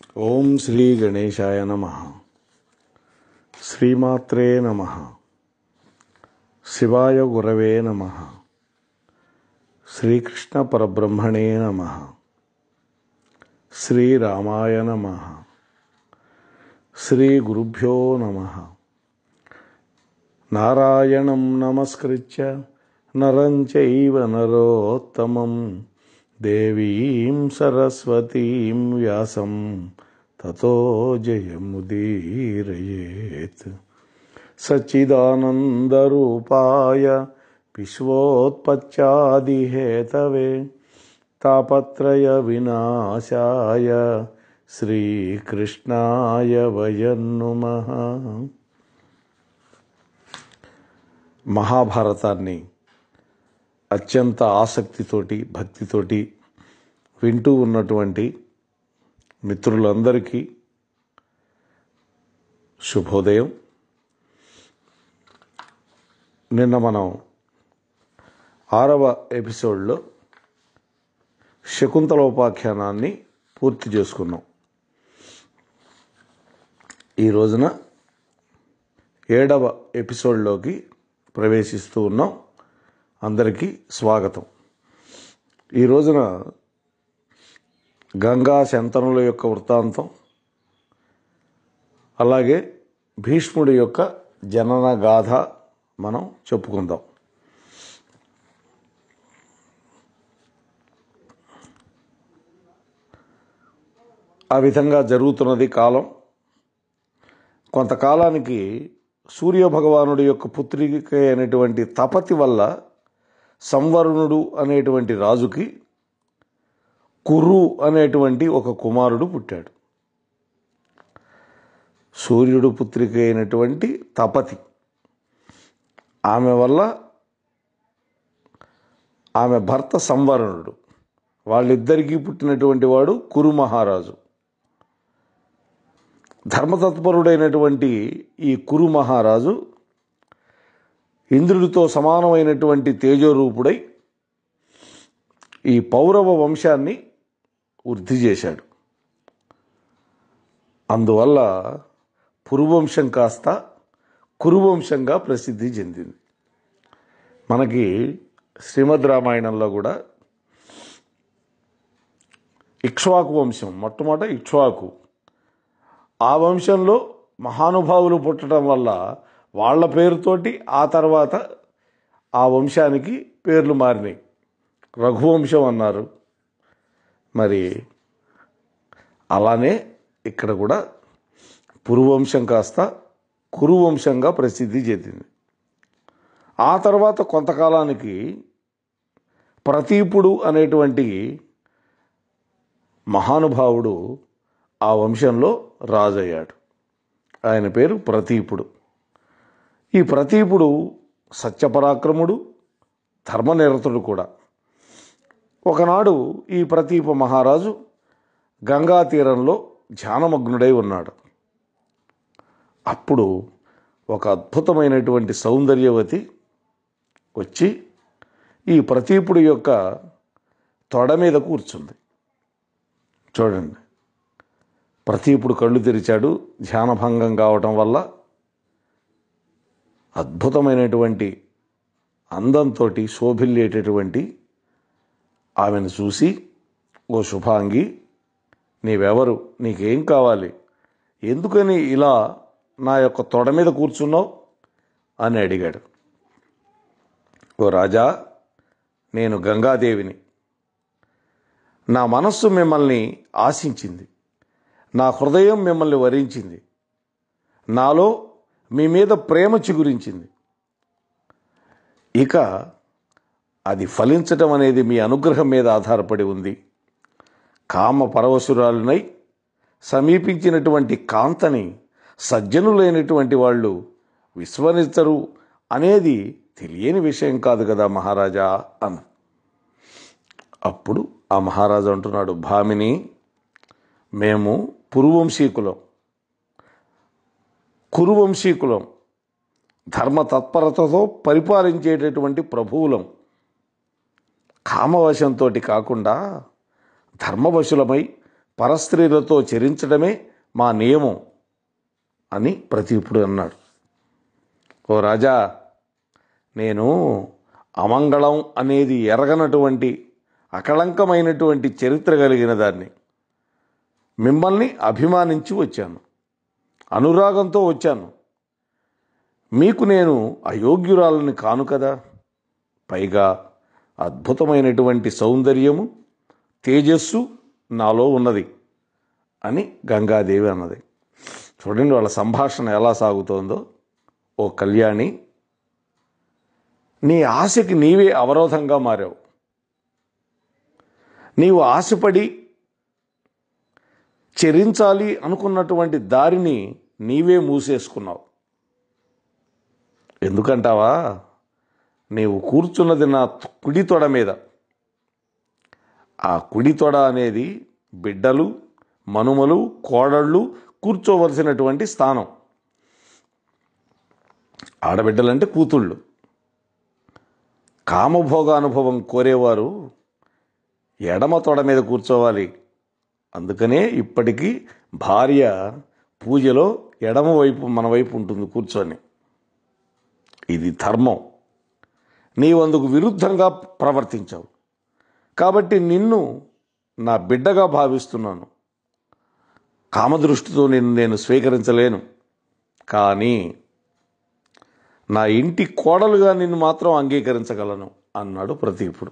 ఓం శ్రీ గణేశాయ నమః. శ్రీమాత్రే నమః. శివాయ గురవే నమః. శ్రీకృష్ణ పరబ్రహ్మణే నమః. శ్రీరామాయ నమః. శ్రీ గురుభ్యో నమః. నారాయణం నమస్కృత్య నరం చైవ నరోత్తమం దేవీం సరస్వతీం వ్యాసం తతో జయముదీరయేత్. సచ్చిదానందరూపాయ విశ్వోత్పత్యాదిహేతవే తాపత్రయ వినాశాయ శ్రీకృష్ణాయ వయం నమః. మహాభారతాన్ని అత్యంత ఆసక్తితోటి భక్తితోటి వింటూ ఉన్నటువంటి మిత్రులందరికీ శుభోదయం. నిన్న మనం 6వ ఎపిసోడ్లో శకుంతలోపాఖ్యానాన్ని పూర్తి చేసుకున్నాం. ఈ రోజున 7వ ఎపిసోడ్లోకి ప్రవేశిస్తూ ఉన్నాం. అందరికీ స్వాగతం. ఈ రోజున గంగా శంతనుల యొక్క వృత్తాంతం, అలాగే భీష్ముడి యొక్క జనన గాథ మనం చెప్పుకుందాం. ఆ విధంగా జరుగుతున్నది కాలం. కొంతకాలానికి సూర్యభగవానుడి యొక్క పుత్రిక అయినటువంటి తపతి వల్ల సంవరుణుడు అనేటువంటి రాజుకి కురు అనేటువంటి ఒక కుమారుడు పుట్టాడు. సూర్యుడు పుత్రిక అయినటువంటి తపతి, ఆమె వల్ల ఆమె భర్త సంవరుణుడు, వాళ్ళిద్దరికీ పుట్టినటువంటి వాడు కురు మహారాజు. ధర్మతత్పరుడైనటువంటి ఈ కురు మహారాజు ఇంద్రుడితో సమానమైనటువంటి తేజోరూపుడై ఈ పౌరవ వంశాన్ని వృద్ధి చేశాడు. అందువల్ల పురువంశం కాస్త కురువంశంగా ప్రసిద్ధి చెందింది. మనకి శ్రీమద్ రామాయణంలో కూడా ఇక్ష్వాకు వంశం, మొట్టమొదట ఇక్ష్వాకు, ఆ వంశంలో మహానుభావులు పుట్టడం వల్ల వాళ్ళ పేరుతోటి ఆ తర్వాత ఆ వంశానికి పేర్లు మారినాయి. రఘువంశం అన్నారు. మరి అలానే ఇక్కడ కూడా పురువంశం కాస్త కురువంశంగా ప్రసిద్ధి చెందింది. ఆ తర్వాత కొంతకాలానికి ప్రతీపుడు అనేటువంటి మహానుభావుడు ఆ వంశంలో రాజయ్యాడు. ఆయన పేరు ప్రతీపుడు. ఈ ప్రతీపుడు సత్యపరాక్రముడు, ధర్మనిరతుడు కూడా. ఒకనాడు ఈ ప్రతీప మహారాజు గంగా తీరంలో ధ్యానమగ్నుడై ఉన్నాడు. అప్పుడు ఒక అద్భుతమైనటువంటి సౌందర్యవతి వచ్చి ఈ ప్రతీపుడి యొక్క తొడ మీద కూర్చుంది. చూడండి, ప్రతీపుడు కళ్ళు తెరిచాడు. ధ్యానభంగం కావటం వల్ల అద్భుతమైనటువంటి అందంతో శోభిల్లేటటువంటి ఆమెను చూసి, ఓ శుభాంగి, నీవెవరు, నీకేం కావాలి, ఎందుకని ఇలా నా యొక్క తొడ మీద కూర్చున్నావు అని అడిగాడు. ఓ రాజా, నేను గంగాదేవిని. నా మనస్సు మిమ్మల్ని ఆశించింది, నా హృదయం మిమ్మల్ని వరించింది, నాలో మీ మీద ప్రేమ చిగురించింది. ఇక అది ఫలించటం అనేది మీ అనుగ్రహం మీద ఆధారపడి ఉంది. కామ పరవశురాలునై సమీపించినటువంటి కాంతని సజ్జనులైనటువంటి వాళ్ళు విస్మరించరు అనేది తెలియని విషయం కాదు కదా మహారాజా అన్న. అప్పుడు ఆ మహారాజు అంటున్నాడు, భామిని, మేము పురువంశీకులం, కురువంశీకులం, ధర్మ తత్పరతతో పరిపాలించేటటువంటి ప్రభువులం. కామవశంతో కాకుండా ధర్మవశులమై పరస్త్రీలతో చరించడమే మా నియమం అని ప్రతీపుడు అన్నాడు. ఓ రాజా, నేను అమంగళం అనేది ఎరగనటువంటి అకళంకమైనటువంటి చరిత్ర కలిగిన దాన్ని. మిమ్మల్ని అభిమానించి వచ్చాను, అనురాగంతో వచ్చాను. మీకు నేను అయోగ్యురాలని కాను కదా. పైగా అద్భుతమైనటువంటి సౌందర్యము, తేజస్సు నాలో ఉన్నది అని గంగాదేవి అన్నది. చూడండి వాళ్ళ సంభాషణ ఎలా సాగుతోందో. ఓ కళ్యాణి, నీ ఆశకి నీవే అవరోధంగా మారావు. నీవు ఆశపడి చరించాలి అనుకున్నటువంటి దారిని నీవే మూసేసుకున్నావు. ఎందుకంటావా? నీవు కూర్చున్నది నా కుడి తొడ మీద. ఆ కుడి తొడ అనేది బిడ్డలు, మనుమలు, కోడళ్ళు కూర్చోవలసినటువంటి స్థానం. ఆడబిడ్డలంటే కూతుళ్ళు. కామభోగానుభవం కోరేవారు ఎడమ తొడ మీద కూర్చోవాలి. అందుకనే ఇప్పటికీ భార్య పూజలో ఎడమ వైపు మన వైపు ఉంటుంది కూర్చొని. ఇది ధర్మం. నీవందుకు విరుద్ధంగా ప్రవర్తించావు కాబట్టి నిన్ను నా బిడ్డగా భావిస్తున్నాను. కామదృష్టితో నిన్ను నేను స్వీకరించలేను. కానీ నా ఇంటి కోడలుగా నిన్ను మాత్రం అంగీకరించగలను అన్నాడు ప్రతీపుడు.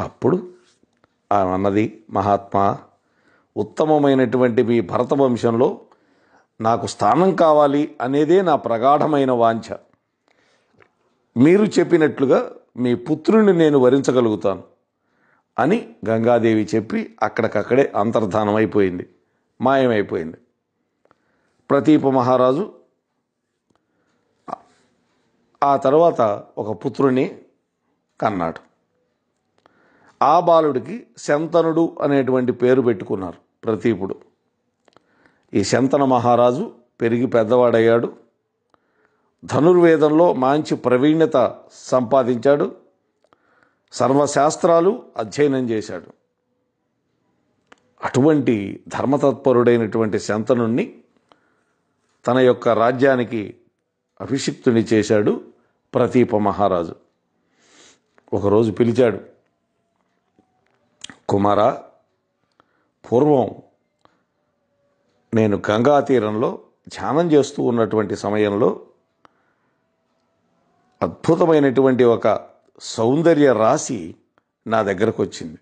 అప్పుడు ఆమె అన్నది, మహాత్మా, ఉత్తమమైనటువంటి మీ భరత వంశంలో నాకు స్థానం కావాలి అనేదే నా ప్రగాఢమైన వాంఛ. మీరు చెప్పినట్లుగా మీ పుత్రుని నేను వరించగలుగుతాను అని గంగాదేవి చెప్పి అక్కడికక్కడే అంతర్ధానం అయిపోయింది, మాయమైపోయింది. ప్రతీప మహారాజు ఆ తర్వాత ఒక పుత్రుని కన్నాడు. ఆ బాలుడికి శంతనుడు అనేటువంటి పేరు పెట్టుకున్నారు ప్రతీపుడు. ఈ శంతన మహారాజు పెరిగి పెద్దవాడయ్యాడు. ధనుర్వేదంలో మంచి ప్రవీణ్యత సంపాదించాడు. సర్వశాస్త్రాలు అధ్యయనం చేశాడు. అటువంటి ధర్మతత్పరుడైనటువంటి శంతనుణ్ణి తన యొక్క రాజ్యానికి అభిషిక్తుని చేశాడు ప్రతీప మహారాజు. ఒకరోజు పిలిచాడు, కుమారా, పూర్వం నేను గంగా తీరంలో ధ్యానం చేస్తూ ఉన్నటువంటి సమయంలో అద్భుతమైనటువంటి ఒక సౌందర్య రాశి నా దగ్గరకు వచ్చింది.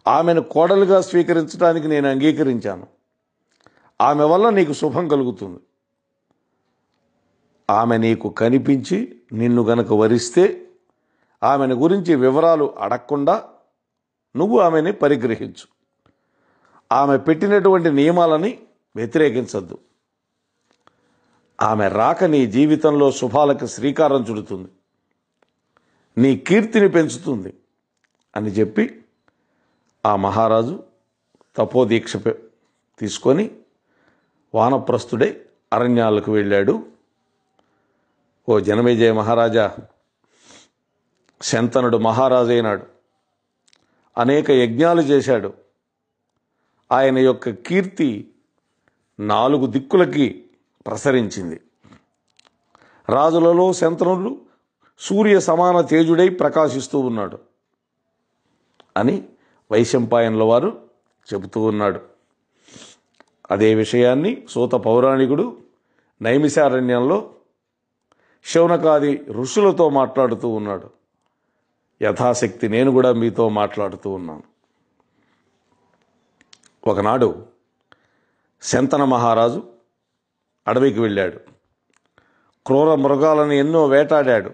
ఆమెను కోడలుగా స్వీకరించడానికి నేను అంగీకరించాను. ఆమె వల్ల నీకు శుభం కలుగుతుంది. ఆమె నీకు కనిపించి నిన్ను గనక వరిస్తే ఆమెను గురించి వివరాలు అడగకుండా నువ్వు ఆమెని పరిగ్రహించు. ఆమె పెట్టినటువంటి నియమాలని వ్యతిరేకించద్దు. ఆమె రాక నీ జీవితంలో శుభాలకు శ్రీకారం చుడుతుంది, నీ కీర్తిని పెంచుతుంది అని చెప్పి ఆ మహారాజు తపోదీక్ష తీసుకొని వానప్రస్థుడై అరణ్యాలకు వెళ్ళాడు. ఓ జనమేజయ మహారాజా, శంతనుడు మహారాజు అయినాడు. అనేక యజ్ఞాలు చేశాడు. ఆయన యొక్క కీర్తి 4 దిక్కులకి ప్రసరించింది. రాజులలో శంతనుడు సూర్య సమాన తేజుడై ప్రకాశిస్తూ ఉన్నాడు అని వైశంపాయనుల వారు చెబుతూ ఉన్నాడు. అదే విషయాన్ని సూత పౌరాణికుడు నైమిషారణ్యంలో శౌనకాది ఋషులతో మాట్లాడుతూ ఉన్నాడు. యథాశక్తి నేను కూడా మీతో మాట్లాడుతూ ఉన్నాను. ఒకనాడు శంతన మహారాజు అడవికి వెళ్ళాడు. క్రూర మృగాలను ఎన్నో వేటాడాడు.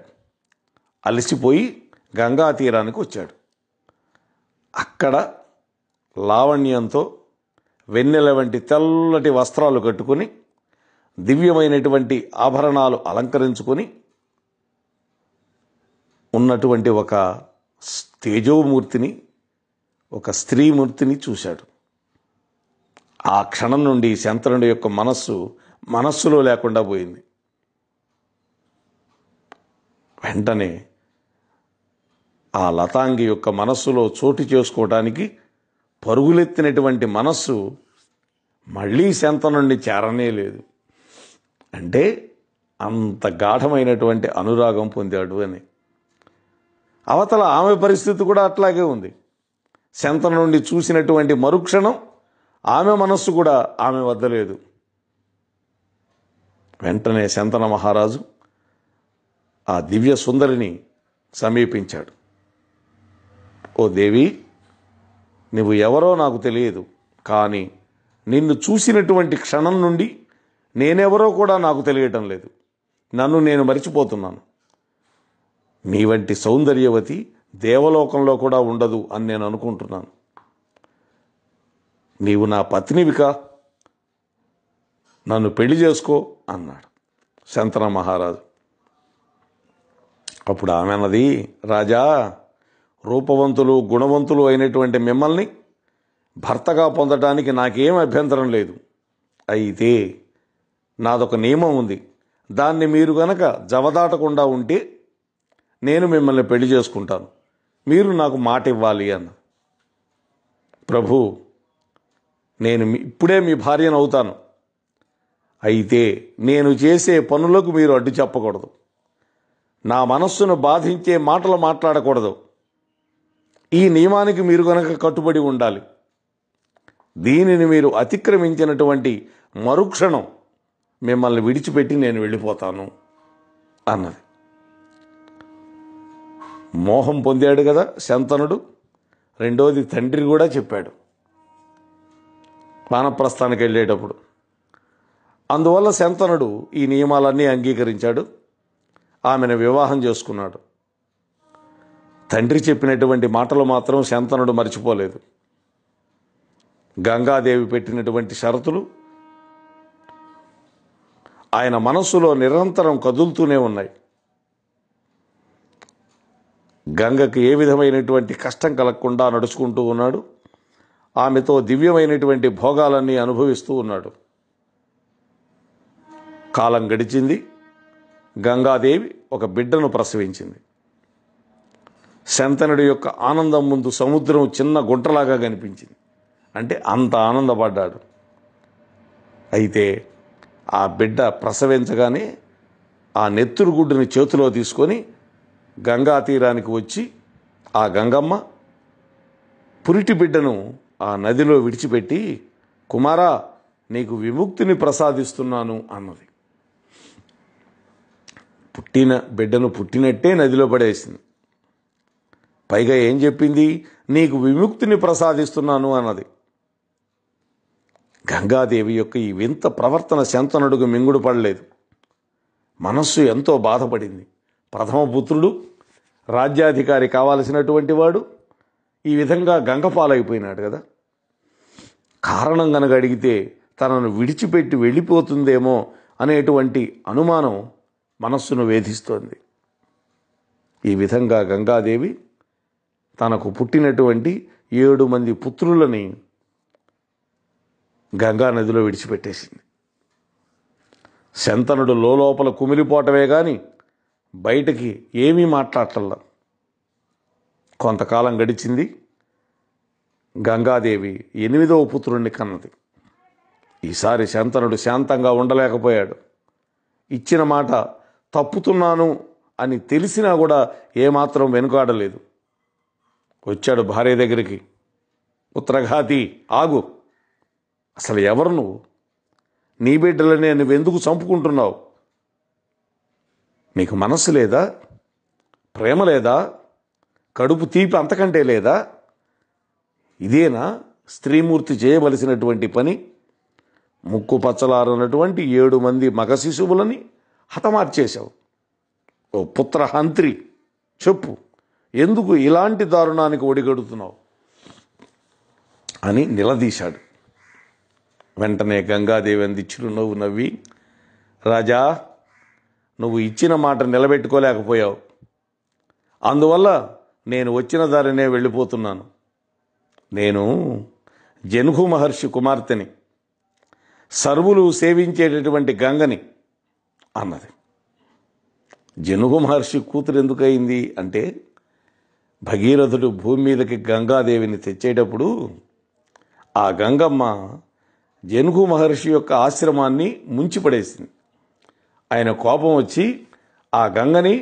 అలసిపోయి గంగా తీరానికి వచ్చాడు. అక్కడ లావణ్యంతో వెన్నెల వంటి తెల్లటి వస్త్రాలు కట్టుకుని దివ్యమైనటువంటి ఆభరణాలు అలంకరించుకొని ఉన్నటువంటి ఒక తేజోమూర్తిని, ఒక స్త్రీమూర్తిని చూశాడు. ఆ క్షణం నుండి శంతనుడి యొక్క మనస్సులో లేకుండా పోయింది. వెంటనే ఆ లతాంగి యొక్క మనస్సులో చోటు చేసుకోవటానికి పరుగులెత్తినటువంటి మనస్సు మళ్ళీ శంతనుడిని చేరనే లేదు. అంటే అంత గాఢమైనటువంటి అనురాగం పొందాడు అని. అవతల ఆమె పరిస్థితి కూడా అట్లాగే ఉంది. శంతనుడిని చూసినటువంటి మరుక్షణం ఆమె మనస్సు కూడా ఆమె వద్ద లేదు. వెంటనే శంతన మహారాజు ఆ దివ్య సుందరిని సమీపించాడు. ఓ దేవి, నువ్వు ఎవరో నాకు తెలియదు, కానీ నిన్ను చూసినటువంటి క్షణం నుండి నేనెవరో కూడా నాకు తెలియటం లేదు. నన్ను నేను మరిచిపోతున్నాను. నీ వంటి సౌందర్యవతి దేవలోకంలో కూడా ఉండదు అని నేను అనుకుంటున్నాను. నీవు నా పత్నివికా, నన్ను పెళ్లి చేసుకో అన్నాడు శంతన మహారాజు. అప్పుడు ఆమె అన్నది, రాజా, రూపవంతులు గుణవంతులు అయినటువంటి మిమ్మల్ని భర్తగా పొందటానికి నాకేం అభ్యంతరం లేదు. అయితే నాదొక నియమం ఉంది. దాన్ని మీరు గనక జవదాటకుండా ఉంటే నేను మిమ్మల్ని పెళ్లి చేసుకుంటాను. మీరు నాకు మాట ఇవ్వాలి అన్న. ప్రభు, నేను ఇప్పుడే మీ భార్యను అవుతాను. అయితే నేను చేసే పనులకు మీరు అడ్డు చెప్పకూడదు. నా మనస్సును బాధించే మాటలు మాట్లాడకూడదు. ఈ నియమానికి మీరు గనక కట్టుబడి ఉండాలి. దీనిని మీరు అతిక్రమించినటువంటి మరుక్షణం మిమ్మల్ని విడిచిపెట్టి నేను వెళ్ళిపోతాను అన్నది. మోహం పొందాడు కదా శంతనుడు. రెండోది తండ్రి కూడా చెప్పాడు వానప్రస్థానికి వెళ్ళేటప్పుడు. అందువల్ల శంతనుడు ఈ నియమాలన్నీ అంగీకరించాడు. ఆమెను వివాహం చేసుకున్నాడు. తండ్రి చెప్పినటువంటి మాటలు మాత్రం శంతనుడు మర్చిపోలేదు. గంగాదేవి పెట్టినటువంటి షరతులు ఆయన మనస్సులో నిరంతరం కదులుతూనే ఉన్నాయి. గంగకు ఏ విధమైనటువంటి కష్టం కలగకుండా నడుచుకుంటూ ఉన్నాడు. ఆమెతో దివ్యమైనటువంటి భోగాలన్నీ అనుభవిస్తూ ఉన్నాడు. కాలం గడిచింది. గంగాదేవి ఒక బిడ్డను ప్రసవించింది. శంతనుడి యొక్క ఆనందం ముందు సముద్రం చిన్న గుంటలాగా కనిపించింది. అంటే అంత ఆనందపడ్డాడు. అయితే ఆ బిడ్డ ప్రసవించగానే ఆ నెత్తురుగుడ్డుని చేతిలో తీసుకొని గంగా తీరానికి వచ్చి ఆ గంగమ్మ పురిటి బిడ్డను ఆ నదిలో విడిచిపెట్టి, కుమారా, నీకు విముక్తిని ప్రసాదిస్తున్నాను అన్నది. పుట్టిన బిడ్డను పుట్టినట్టే నదిలో పడేసింది. పైగా ఏం చెప్పింది? నీకు విముక్తిని ప్రసాదిస్తున్నాను అన్నది. గంగాదేవి యొక్క ఈ వింత ప్రవర్తన శంతనుడికి మింగుడు పడలేదు. మనస్సు ఎంతో బాధపడింది. ప్రథమ పుత్రుడు, రాజ్యాధికారి కావాల్సినటువంటి వాడు ఈ విధంగా గంగపాలైపోయినాడు కదా. కారణం కనుక అడిగితే తనను విడిచిపెట్టి వెళ్ళిపోతుందేమో అనేటువంటి అనుమానం మనస్సును వేధిస్తోంది. ఈ విధంగా గంగాదేవి తనకు పుట్టినటువంటి 7 మంది పుత్రులని గంగా నదిలో విడిచిపెట్టేసింది. శంతనుడు లోపల కుమిలిపోవటమే కానీ బయటకి ఏమీ మాట్లాడటల్లా. కొంతకాలం గడిచింది. గంగాదేవి 8వ పుత్రుణ్ణి కన్నది. ఈసారి శంతనుడు శాంతంగా ఉండలేకపోయాడు. ఇచ్చిన మాట తప్పుతున్నాను అని తెలిసినా కూడా ఏమాత్రం వెనుకాడలేదు. వచ్చాడు భార్య దగ్గరికి. ఉత్తరఘాతి, ఆగు, అసలు ఎవరు నువ్వు? నీ బిడ్డలనే నువ్వెందుకు చంపుకుంటున్నావు? నీకు మనస్సు లేదా? ప్రేమ లేదా? కడుపు తీపి అంతకంటే లేదా? ఇదేనా స్త్రీమూర్తి చేయవలసినటువంటి పని? ముక్కు పచ్చలారనటువంటి 7 మంది మగ శిశువులని హతమార్చేశావు. ఓ పుత్రహంత్రి, చెప్పు, ఎందుకు ఇలాంటి దారుణానికి ఒడిగడుతున్నావు అని నిలదీశాడు. వెంటనే గంగాదేవి అంది చిరునవ్వు నవ్వి, రాజా, నువ్వు ఇచ్చిన మాట నిలబెట్టుకోలేకపోయావు. అందువల్ల నేను వచ్చిన దారినే వెళ్ళిపోతున్నాను. నేను జన్హు మహర్షి కుమార్తెని, సర్వులు సేవించేటటువంటి గంగని అన్నది. జన్హు మహర్షి కూతురు ఎందుకయింది అంటే, భగీరథుడు భూమి మీదకి గంగాదేవిని తెచ్చేటప్పుడు ఆ గంగమ్మ జనుగు మహర్షి యొక్క ఆశ్రమాన్ని ముంచిపడేసింది. ఆయన కోపం వచ్చి ఆ గంగని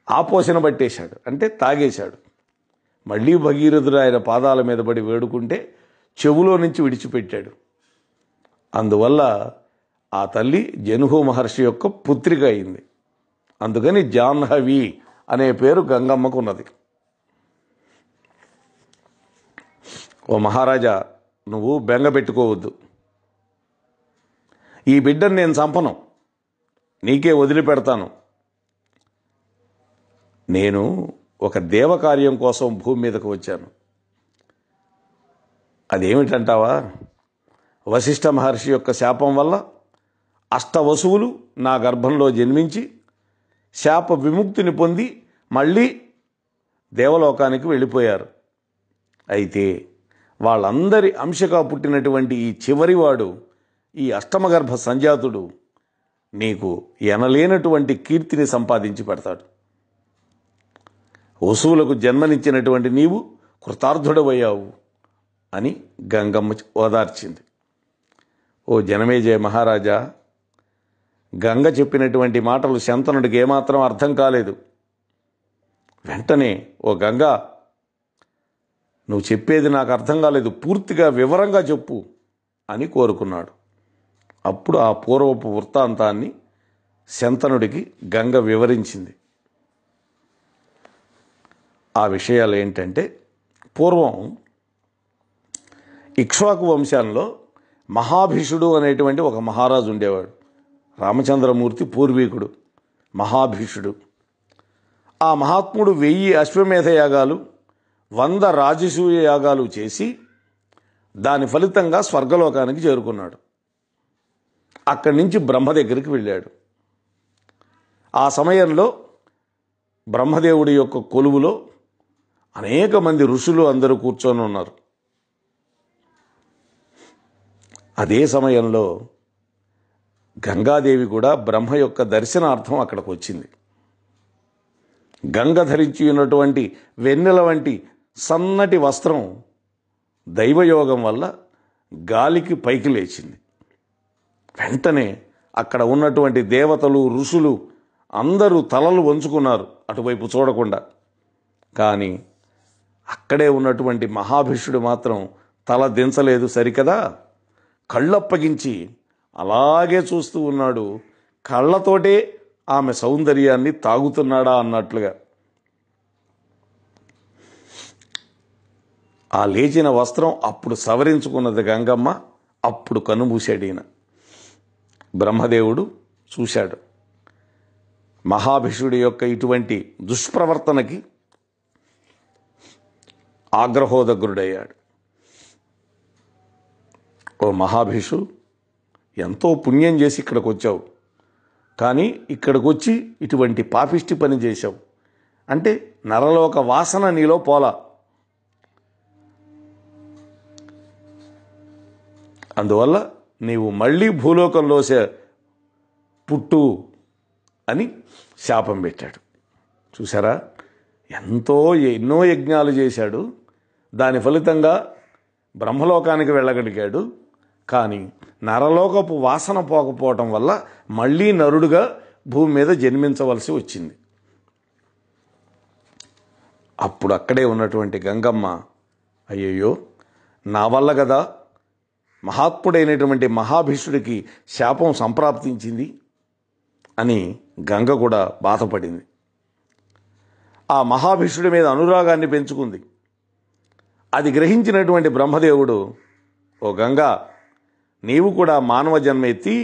ఆపోషణ పట్టేశాడు, అంటే తాగేశాడు. మళ్ళీ భగీరథుడు ఆయన పాదాల మీద పడి వేడుకుంటే చెవులో నుంచి విడిచిపెట్టాడు. అందువల్ల ఆ తల్లి జనుగు మహర్షి యొక్క పుత్రిక అయింది. అందుకని జాహ్నవి అనే పేరు గంగమ్మకు ఉన్నది. ఓ మహారాజా, నువ్వు బెంగ పెట్టుకోవద్దు. ఈ బిడ్డను నేను చంపను, నీకే వదిలిపెడతాను. నేను ఒక దేవకార్యం కోసం భూమి మీదకు వచ్చాను. అదేమిటంటావా? వశిష్ఠ మహర్షి యొక్క శాపం వల్ల అష్టవసువులు నా గర్భంలో జన్మించి శాప విముక్తిని పొంది మళ్ళీ దేవలోకానికి వెళ్ళిపోయారు. అయితే వాళ్ళందరి అంశగా పుట్టినటువంటి ఈ చివరివాడు, ఈ అష్టమగర్భ సంజాతుడు నీకు ఎనలేనటువంటి కీర్తిని సంపాదించి పెడతాడు. వసువులకు జన్మనిచ్చినటువంటి నీవు కృతార్థుడవయ్యావు అని గంగమ్మ ఓదార్చింది. ఓ జనమేజయ మహారాజా, గంగ చెప్పినటువంటి మాటలు శంతనుడికి ఏమాత్రం అర్థం కాలేదు. వెంటనే, ఓ గంగా, నువ్వు చెప్పేది నాకు అర్థం కాలేదు, పూర్తిగా వివరంగా చెప్పు అని కోరుకున్నాడు. అప్పుడు ఆ పూర్వపు వృత్తాంతాన్ని శంతనుడికి గంగ వివరించింది. ఆ విషయాలు ఏంటంటే, పూర్వం ఇక్ష్వాకు వంశాల్లో మహాభిషుడు అనేటువంటి ఒక మహారాజు ఉండేవాడు. రామచంద్రమూర్తి పూర్వీకుడు మహాభిషుడు. ఆ మహాత్ముడు 1000 అశ్వమేధ యాగాలు, 100 రాజసూయ యాగాలు చేసి దాని ఫలితంగా స్వర్గలోకానికి చేరుకున్నాడు. అక్కడి నుంచి బ్రహ్మ దగ్గరికి వెళ్ళాడు. ఆ సమయంలో బ్రహ్మదేవుడి యొక్క కొలువులో అనేక మంది ఋషులు అందరూ కూర్చొని ఉన్నారు. అదే సమయంలో గంగాదేవి కూడా బ్రహ్మ యొక్క దర్శనార్థం అక్కడికి వచ్చింది. గంగ ధరించి ఉన్నటువంటి వెన్నెల వంటి సన్నటి వస్త్రం దైవయోగం వల్ల గాలికి పైకి లేచింది. వెంటనే అక్కడ ఉన్నటువంటి దేవతలు, ఋషులు అందరూ తలలు వంచుకున్నారు అటువైపు చూడకుండా. కానీ అక్కడే ఉన్నటువంటి మహాభిషుడు మాత్రం తల దించలేదు సరికదా, కళ్ళప్పగించి అలాగే చూస్తూ ఉన్నాడు. కళ్ళతోటే ఆమె సౌందర్యాన్ని తాగుతున్నాడా అన్నట్లుగా. ఆ లేచిన వస్త్రం అప్పుడు సవరించుకున్నది గంగమ్మ. అప్పుడు కనుమూశాడు ఈయన. బ్రహ్మదేవుడు చూశాడు. మహాభిషుడి యొక్క ఇటువంటి దుష్ప్రవర్తనకి ఆగ్రహోదగ్రుడయ్యాడు. ఓ మహాభిషు, ఎంతో పుణ్యం చేసి ఇక్కడికి వచ్చావు, కానీ ఇక్కడికి వచ్చి ఇటువంటి పాపిష్టి పని చేశావు అంటే నరలోక వాసన నీలో పోలా. అందువల్ల నీవు మళ్ళీ భూలోకంలో పుట్టు అని శాపం పెట్టాడు. చూసారా, ఎన్నో యజ్ఞాలు చేశాడు, దాని ఫలితంగా బ్రహ్మలోకానికి వెళ్ళగలిగాడు. కానీ నరలోకపు వాసన పోకపోవటం వల్ల మళ్ళీ నరుడుగా భూమి మీద జన్మించవలసి వచ్చింది. అప్పుడు అక్కడే ఉన్నటువంటి గంగమ్మ, అయ్యయ్యో, నా వల్ల కదా మహాత్ముడైనటువంటి మహాభిషుడికి శాపం సంప్రాప్తించింది అని గంగ కూడా బాధపడింది. ఆ మహాభిషుడి మీద అనురాగాన్ని పెంచుకుంది. అది గ్రహించినటువంటి బ్రహ్మదేవుడు, ఓ గంగా, నీవు కూడా మానవ జన్మ ఎత్తి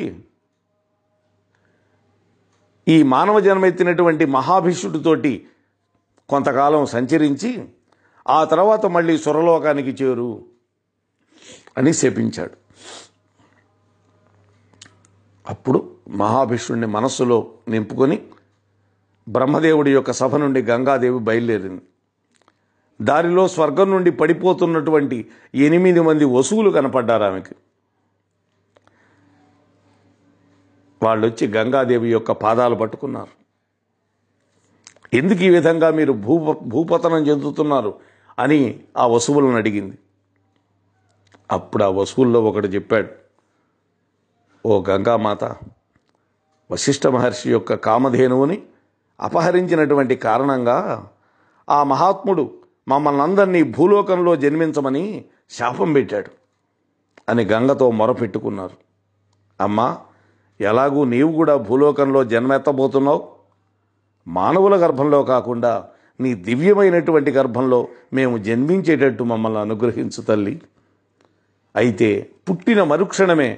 ఈ మానవ జన్మ ఎత్తినటువంటి మహాభిషుడితోటి కొంతకాలం సంచరించి ఆ తర్వాత మళ్ళీ సురలోకానికి చేరు అని శపించాడు. అప్పుడు మహాభిషుడిని మనస్సులో నింపుకొని బ్రహ్మదేవుడి యొక్క సభ నుండి గంగాదేవి బయలుదేరింది. దారిలో స్వర్గం నుండి పడిపోతున్నటువంటి 8 మంది వసువులు కనపడ్డారు ఆమెకి. వాళ్ళు వచ్చి గంగాదేవి యొక్క పాదాలు పట్టుకున్నారు. ఎందుకు ఈ విధంగా మీరు భూపతనం చెందుతున్నారు అని ఆ వసువులను అడిగింది. అప్పుడు ఆ వసువుల్లో ఒకడు చెప్పాడు, ఓ గంగామాత, వశిష్ఠ మహర్షి యొక్క కామధేనువుని అపహరించినటువంటి కారణంగా ఆ మహాత్ముడు మమ్మల్ని అందరినీ భూలోకంలో జన్మించమని శాపం పెట్టాడు అని గంగతో మొరపెట్టుకున్నారు. అమ్మా, ఎలాగూ నీవు కూడా భూలోకంలో జన్మెత్తబోతున్నావు, మానవుల గర్భంలో కాకుండా నీ దివ్యమైనటువంటి గర్భంలో మేము జన్మించేటట్టు మమ్మల్ని అనుగ్రహించు తల్లి. అయితే పుట్టిన మరుక్షణమే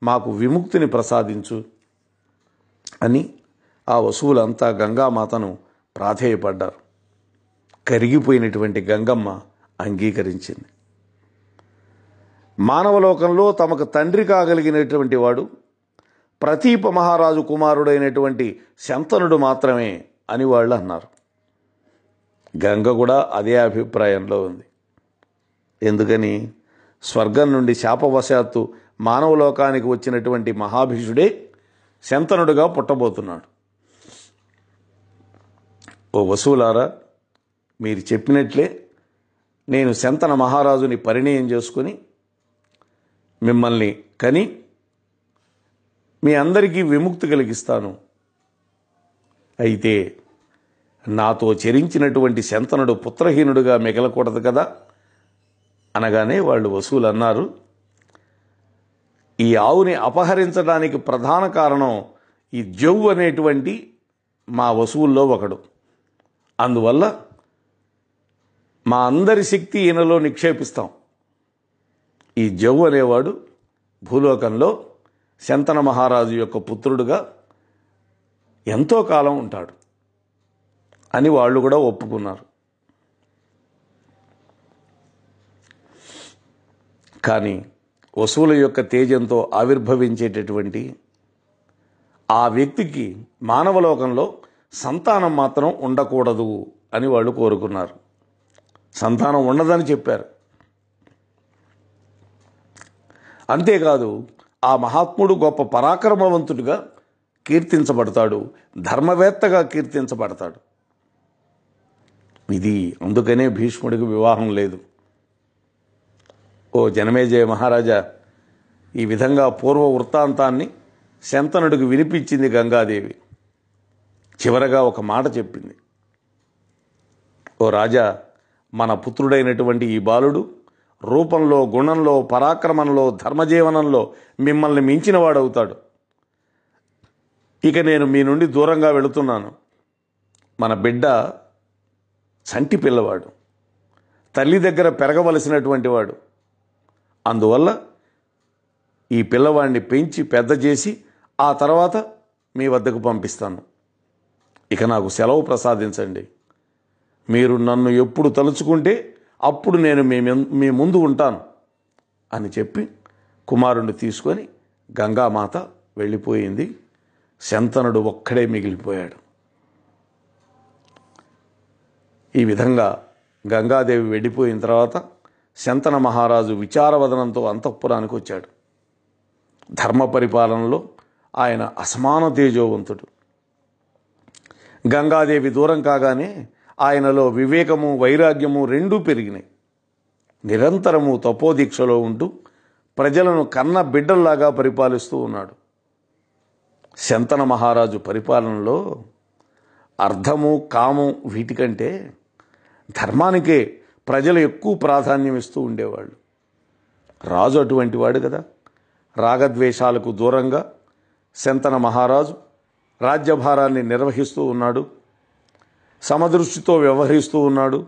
మాకు విముక్తిని ప్రసాదించు అని ఆ వసువులంతా గంగామాతను ప్రాధేయపడ్డారు. కరిగిపోయినటువంటి గంగమ్మ అంగీకరించింది. మానవలోకంలో తమకు తండ్రి కాగలిగినటువంటి వాడు ప్రతీప మహారాజు కుమారుడైనటువంటి శంతనుడు మాత్రమే అని వాళ్ళు అన్నారు. గంగ కూడా అదే అభిప్రాయంలో ఉంది. ఎందుకని? స్వర్గం నుండి శాపవశాత్తు మానవలోకానికి వచ్చినటువంటి మహాభీషుడే శంతనుడుగా పుట్టబోతున్నాడు. ఓ వసువులారా, మీరు చెప్పినట్లే నేను శంతన మహారాజుని పరిణయం చేసుకుని మిమ్మల్ని కని మీ అందరికీ విముక్తి కలిగిస్తాను. అయితే నాతో చెరించినటువంటి శంతనుడు పుత్రహీనుడుగా మిగలకూడదు కదా అనగానే వాళ్ళు వసువులు అన్నారు, ఈ ఆవుని అపహరించడానికి ప్రధాన కారణం ఈ జవ్వు అనేటువంటి మా వసువుల్లో ఒకడు. అందువల్ల మా అందరి శక్తి ఈయనలో నిక్షేపిస్తాం. ఈ జవ్వు అనేవాడు భూలోకంలో శంతన మహారాజు యొక్క పుత్రుడుగా ఎంతో కాలం ఉంటాడు అని వాళ్ళు కూడా ఒప్పుకున్నారు. కానీ వసువుల యొక్క తేజంతో ఆవిర్భవించేటటువంటి ఆ వ్యక్తికి మానవలోకంలో సంతానం మాత్రం ఉండకూడదు అని వాళ్ళు కోరుకున్నారు. సంతానం ఉండదని చెప్పారు. అంతేకాదు, ఆ మహాత్ముడు గొప్ప పరాక్రమవంతుడిగా కీర్తించబడతాడు, ధర్మవేత్తగా కీర్తించబడతాడు. ఇది అందుకనే భీష్ముడికి వివాహం లేదు. ఓ జనమేజయ మహారాజా, ఈ విధంగా పూర్వ వృత్తాంతాన్ని శంతనుడికి వినిపించింది గంగాదేవి. చివరగా ఒక మాట చెప్పింది, ఓ రాజా, మన పుత్రుడైనటువంటి ఈ బాలుడు రూపంలో, గుణంలో, పరాక్రమంలో, ధర్మజీవనంలో మిమ్మల్ని మించినవాడవుతాడు. ఇక నేను మీ నుండి దూరంగా వెళుతున్నాను. మన బిడ్డ చంటి పిల్లవాడు, తల్లి దగ్గర పెరగవలసినటువంటి వాడు. అందువల్ల ఈ పిల్లవాడిని పెంచి పెద్ద చేసి ఆ తర్వాత మీ వద్దకు పంపిస్తాను. ఇక నాకు సెలవు ప్రసాదించండి. మీరు నన్ను ఎప్పుడు తలుచుకుంటే అప్పుడు నేను మీ ముందు ఉంటాను అని చెప్పి కుమారుణ్ణి తీసుకొని గంగామాత వెళ్ళిపోయింది. శంతనుడు ఒక్కడే మిగిలిపోయాడు. ఈ విధంగా గంగాదేవి వెళ్ళిపోయిన తర్వాత శంతన మహారాజు విచారవదనంతో అంతఃపురానికి వచ్చాడు. ధర్మ పరిపాలనలో ఆయన అసమాన తేజోవంతుడు. గంగాదేవి దూరం కాగానే ఆయనలో వివేకము, వైరాగ్యము రెండూ పెరిగినాయి. నిరంతరము తపోదీక్షలో ఉంటూ ప్రజలను కన్న బిడ్డల్లాగా పరిపాలిస్తూ ఉన్నాడు. శంతన మహారాజు పరిపాలనలో అర్థము, కామం వీటికంటే ధర్మానికే ప్రజలు ఎక్కువ ప్రాధాన్యం ఇస్తూ ఉండేవాళ్ళు. రాజు అటువంటి వాడు కదా. రాగద్వేషాలకు దూరంగా శంతన మహారాజు రాజ్యభారాన్ని నిర్వహిస్తూ ఉన్నాడు. సమదృష్టితో వ్యవహరిస్తూ ఉన్నాడు.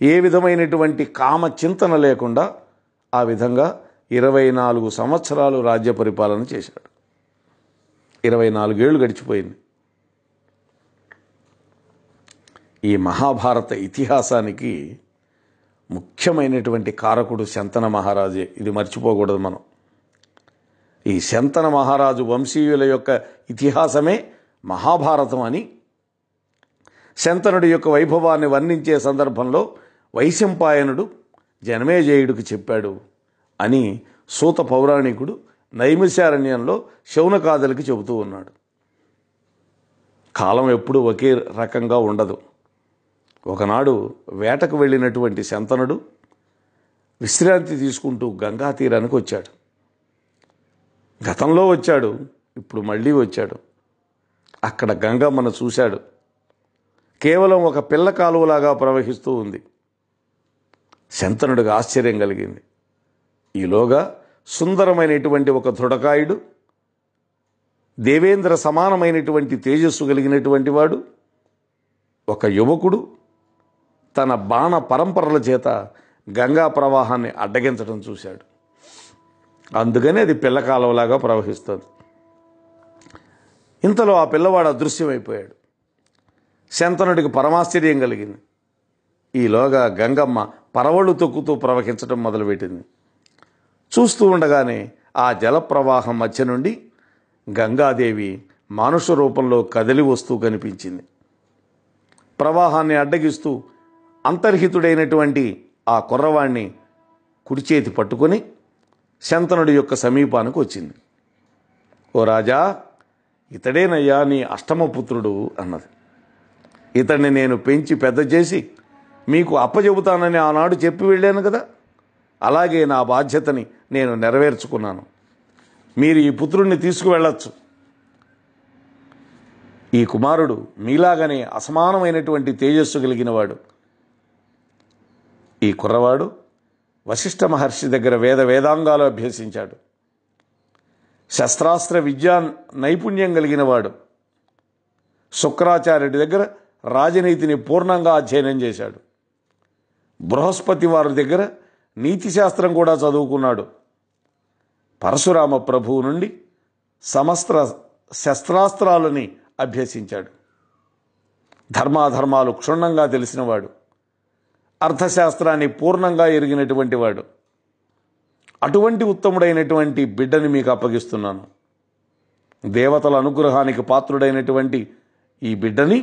ఏ విధమైనటువంటి కామ చింతన లేకుండా ఆ విధంగా 24 సంవత్సరాలు రాజ్య పరిపాలన చేశాడు. 24 ఏళ్ళు గడిచిపోయింది. ఈ మహాభారత ఇతిహాసానికి ముఖ్యమైనటువంటి కారకుడు శంతన మహారాజే. ఇది మర్చిపోకూడదు మనం. ఈ శంతన మహారాజు వంశీయుల యొక్క ఇతిహాసమే మహాభారతం అని శంతనుడి యొక్క వైభవాన్ని వర్ణించే సందర్భంలో వైశంపాయనుడు జనమేజయుడికి చెప్పాడు అని సూత పౌరాణికుడు నైమిషారణ్యంలో శౌనకాదులకి చెబుతూ ఉన్నాడు. కాలం ఎప్పుడూ ఒకే రకంగా ఉండదు. ఒకనాడు వేటకు వెళ్ళినటువంటి శంతనుడు విశ్రాంతి తీసుకుంటూ గంగా తీరానికి వచ్చాడు. గతంలో వచ్చాడు, ఇప్పుడు మళ్ళీ వచ్చాడు. అక్కడ గంగమ్మను చూశాడు. కేవలం ఒక పిల్ల కాలువలాగా ప్రవహిస్తూ ఉంది. శంతనుడికి ఆశ్చర్యం కలిగింది. ఈలోగా సుందరమైనటువంటి ఒక దృఢకాయుడు, దేవేంద్ర సమానమైనటువంటి తేజస్సు కలిగినటువంటి వాడు, ఒక యువకుడు తన బాణ పరంపరల చేత గంగా ప్రవాహాన్ని అడ్డగించడం చూశాడు. అందుకని అది పిల్ల కాలువలాగా ప్రవహిస్తుంది. ఇంతలో ఆ పిల్లవాడు అదృశ్యమైపోయాడు. శంతనుడికి పరమాశ్చర్యం కలిగింది. ఈలోగా గంగమ్మ పరవళ్ళు తొక్కుతూ ప్రవహించడం మొదలుపెట్టింది. చూస్తూ ఉండగానే ఆ జలప్రవాహం మధ్య నుండి గంగాదేవి మానుష రూపంలో కదిలి వస్తూ కనిపించింది. ప్రవాహాన్ని అడ్డగిస్తూ అంతర్హితుడైనటువంటి ఆ కుర్రవాణ్ణి కుడి చేతి పట్టుకొని శంతనుడి యొక్క సమీపానికి వచ్చింది. ఓ రాజా, ఇతడేనయ్యా నీ అష్టమపుత్రుడు అన్నది. ఇతడిని నేను పెంచి పెద్ద చేసి మీకు అప్పచెబుతానని ఆనాడు చెప్పి వెళ్ళాను కదా, అలాగే నా బాధ్యతని నేను నెరవేర్చుకున్నాను. మీరు ఈ పుత్రుణ్ణి తీసుకువెళ్ళచ్చు. ఈ కుమారుడు మీలాగనే అసమానమైనటువంటి తేజస్సు కలిగినవాడు. ఈ కుర్రవాడు వశిష్ఠ మహర్షి దగ్గర వేదాంగాలు అభ్యసించాడు. శస్త్రాస్త్ర విద్యా నైపుణ్యం కలిగినవాడు. శుక్రాచార్యుడి దగ్గర రాజనీతిని పూర్ణంగా అధ్యయనం చేశాడు. బృహస్పతి వారి దగ్గర నీతిశాస్త్రం కూడా చదువుకున్నాడు. పరశురామ ప్రభువు నుండి సమస్త శస్త్రాస్త్రాలని అభ్యసించాడు. ధర్మాధర్మాలు క్షుణ్ణంగా తెలిసినవాడు. అర్థశాస్త్రాన్ని పూర్ణంగా ఎరిగినటువంటి వాడు. అటువంటి ఉత్తముడైనటువంటి బిడ్డని మీకు అప్పగిస్తున్నాను. దేవతల అనుగ్రహానికి పాత్రుడైనటువంటి ఈ బిడ్డని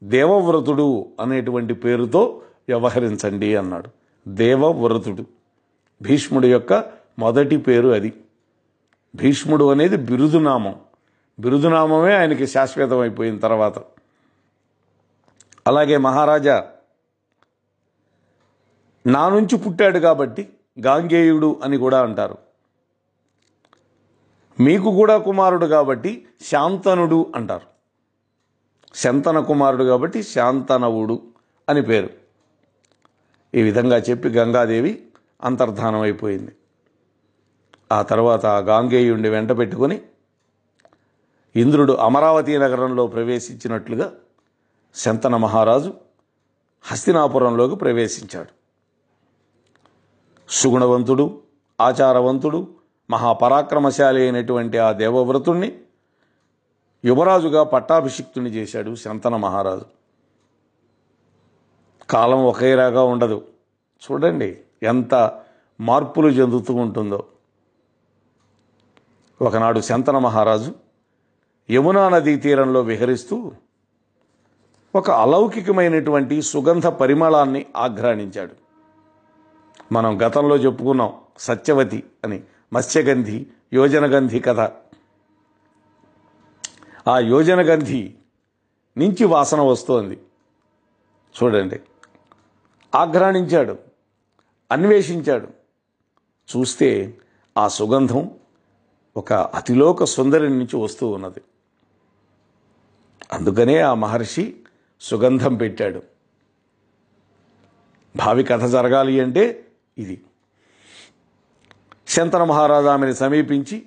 దేవవ్రతుడు అనేటువంటి పేరుతో వ్యవహరించండి అన్నాడు. దేవవ్రతుడు భీష్ముడి యొక్క మొదటి పేరు అది. భీష్ముడు అనేది బిరుదునామం. బిరుదునామమే ఆయనకి శాశ్వతమైపోయిన తర్వాత. అలాగే మహారాజా, నా నుంచి పుట్టాడు కాబట్టి గాంగేయుడు అని కూడా అంటారు. మీకు కూడా కుమారుడు కాబట్టి శాంతనుడు అంటారు. శంతన కుమారుడు కాబట్టి శాంతనవుడు అని పేరు. ఈ విధంగా చెప్పి గంగాదేవి అంతర్ధానం అయిపోయింది. ఆ తర్వాత గాంగేయుడిని వెంట పెట్టుకొని ఇంద్రుడు అమరావతి నగరంలో ప్రవేశించినట్లుగా శంతన మహారాజు హస్తినాపురంలోకి ప్రవేశించాడు. సుగుణవంతుడు, ఆచారవంతుడు, మహాపరాక్రమశాలి అయినటువంటి ఆ దేవవ్రతుణ్ణి యువరాజుగా పట్టాభిషిక్తుని చేశాడు శంతన మహారాజు. కాలం ఒకేలాగా ఉండదు. చూడండి ఎంత మార్పులు చెందుతూ ఉంటుందో. ఒకనాడు శంతన మహారాజు యమునా నదీ తీరంలో విహరిస్తూ ఒక అలౌకికమైనటువంటి సుగంధ పరిమళాన్ని ఆఘ్రాణించాడు. మనం గతంలో చెప్పుకున్నాం సత్యవతి అని, మత్స్యగంధి, యోజనగంధి కథ. ఆ యోజనగంధి నుంచి వాసన వస్తోంది. చూడండి, ఆఘ్రాణించాడు, అన్వేషించాడు. చూస్తే ఆ సుగంధం ఒక అతిలోక సుందరి నుంచి వస్తూ ఉన్నది. అందుకనే ఆ మహర్షి సుగంధం పెట్టాడు. భావి కథ జరగాలి అంటే ఇది. శంతన మహారాజు ఆమెను సమీపించి,